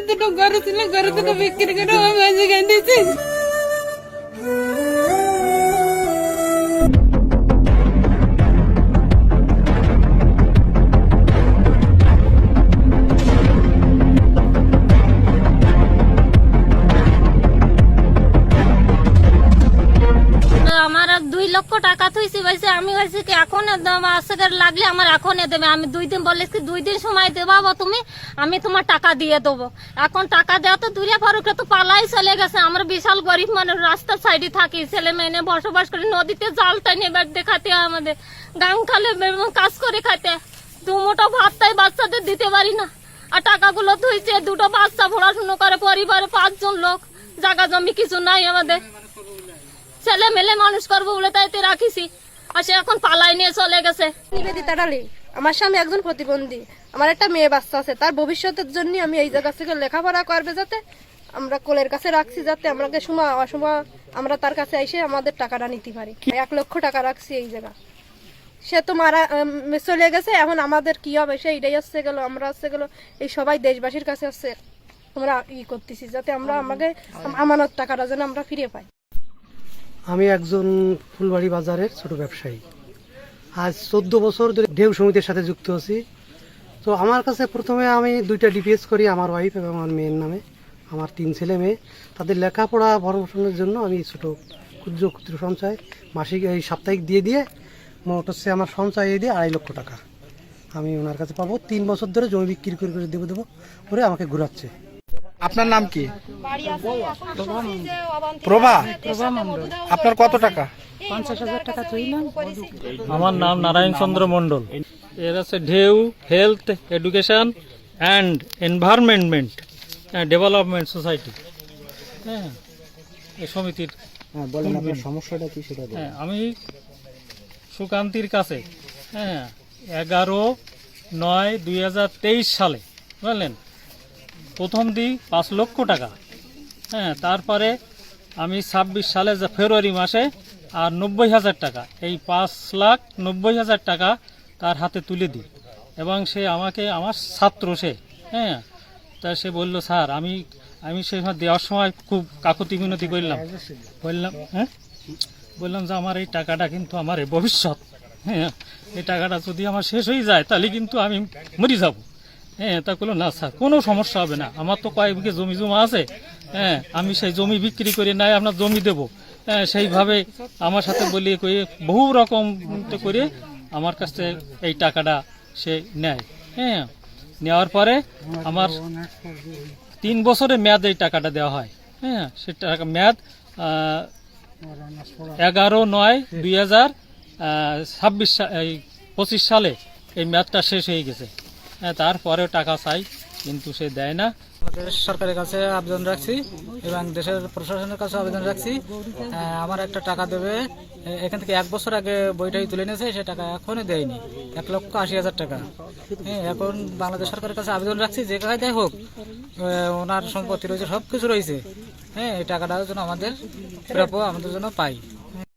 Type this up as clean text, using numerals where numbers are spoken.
দুটো ঘর ছিল, ঘর দুটো বিক্রি করে আমার মাঝে গান্ডিছে। আমার 2 লক্ষ টাকা থইছি ভাইছে, আমি ভাইছি কি এখন আসলে লাগলে আমার এখন দেবে। আমি 2 দিন বলে 2 দিন সময় দেবাবো তুমি, আমি তোমার টাকা দিয়ে দেবো। এখন টাকা দেওয়া তো দূরে ফারুকে তো পালাই চলে গেছে। আমরা বিশাল গরিব মানুষ, রাস্তার সাইডে থাকি, ছেলে মেয়ে বসবাস করি, নদীতে জালটা নিয়ে দেখাতে হয় আমাদের, গাং খালে কাজ করে খাতে, 2 মুঠো ভাত তাই বাচ্চাদের দিতে পারি না। আর টাকাগুলো থইছে, 2টো বাচ্চা পড়াশুনো করে, পরিবারে 5 জন লোক, জায়গা জমি কিছু নাই আমাদের, ছেলে মেলে মানুষ করবো বলে তাইতে রাখিছি, আর সে এখন পালাই নিয়ে চলে গেছে। নিবেদিতা ডালি, আমার স্বামী একজন প্রতিবন্ধী, আমার একটা মেয়ে বাচ্চা আছে, তার ভবিষ্যতের জন্য আমি এই জায়গা থেকে লেখাপড়া করবে যাতে আমরা কোলের কাছে রাখছি, যাতে আমাকে সময় অসময় আমরা তার কাছে এসে আমাদের টাকাটা নিতে পারি। 1 লক্ষ টাকা রাখছি এই জায়গা, সে তো মারা চলে গেছে, এখন আমাদের কি হবে সেইটাই আসছে গেল, আমরা আসছে গেল এই সবাই দেশবাসীর কাছে আসছে, আমরা করতেছি যাতে আমরা আমাকে আমানত টাকাটা যেন আমরা ফিরে পাই। আমি একজন ফুলবাড়ি বাজারের ছোট ব্যবসায়ী, আজ 14 বছর ধরে ঢেউ সমিতির সাথে যুক্ত আছি। তো আমার কাছে প্রথমে আমি 2টা ডিপিএস করি, আমার ওয়াইফ এবং আমার মেয়ের নামে, আমার 3 ছেলে মেয়ে, তাদের লেখাপড়া ভরণপোষণের জন্য আমি ছোট ক্ষুদ্র সঞ্চয় মাসিক এই সাপ্তাহিক দিয়ে মোট হচ্ছে আমার সঞ্চয় দিয়ে 2.5 লক্ষ টাকা আমি ওনার কাছে পাবো। 3 বছর ধরে জমি বিক্রি করে দেবো করে আমাকে ঘুরাচ্ছে। আপনার নাম কি? প্রভা। আপনার কত টাকা? 50,000 টাকা তুইলাম। আমার নাম নারায়ণ চন্দ্র মন্ডল। এর আছে ঢেউ health education and environment development society. হ্যাঁ, এই সমিতির বলেন আপনার সমস্যাটা কি সেটা বলুন। হ্যাঁ, আমি সুকান্তির কাছে 11/9/2023 সালে বুঝলেন প্রথম দিই 5 লক্ষ টাকা। হ্যাঁ, তারপরে আমি 26 সালে ফেব্রুয়ারি মাসে আর 90,000 টাকা, এই 5,90,000 টাকা তার হাতে তুলে দিই, এবং সে আমাকে আমার ছাত্র সে। হ্যাঁ, তা সে বলল স্যার আমি সেই দেওয়ার সময় খুব কাকুতি মিনতি করলাম, বললাম যে আমার এই টাকাটা কিন্তু আমার এই ভবিষ্যৎ। হ্যাঁ, এই টাকাটা যদি আমার শেষ হয়ে যায় তাহলে কিন্তু আমি মরে যাব। হ্যাঁ, তা বললো না স্যার কোনো সমস্যা হবে না, আমার তো কয়েক বিঘে জমি জমা আছে। হ্যাঁ, আমি সেই জমি বিক্রি করে নাই আপনার জমি দেবো। হ্যাঁ, সেইভাবে আমার সাথে বলিয়ে করে বহু রকম করে আমার কাছ থেকে এই টাকাটা সে নেয়। হ্যাঁ, নেওয়ার পরে আমার 3 বছরের মেয়াদ এই টাকাটা দেওয়া হয়। হ্যাঁ, সে টাকা মেয়াদ 11/9/2025 সালে এই মেয়াদটা শেষ হয়ে গেছে। হ্যাঁ, তারপরেও টাকা চাই কিন্তু সে দেয় না। দেশ সরকারের কাছে আবেদন রাখছি এবং দেশের প্রশাসনের কাছে আবেদন রাখছি, আমার একটা টাকা দেবে। এখান থেকে 1 বছর আগে বইটাই তুলে নিয়েছে, সে টাকা এখনই দেয়নি, 1,80,000 টাকা। হ্যাঁ, এখন বাংলাদেশ সরকারের কাছে আবেদন রাখছি যে কায়দায় হোক, ওনার সম্পত্তি রয়েছে, সব কিছু রয়েছে। হ্যাঁ, এই টাকাটা যেন আমাদের প্রাপ্য আমাদের জন্য পাই।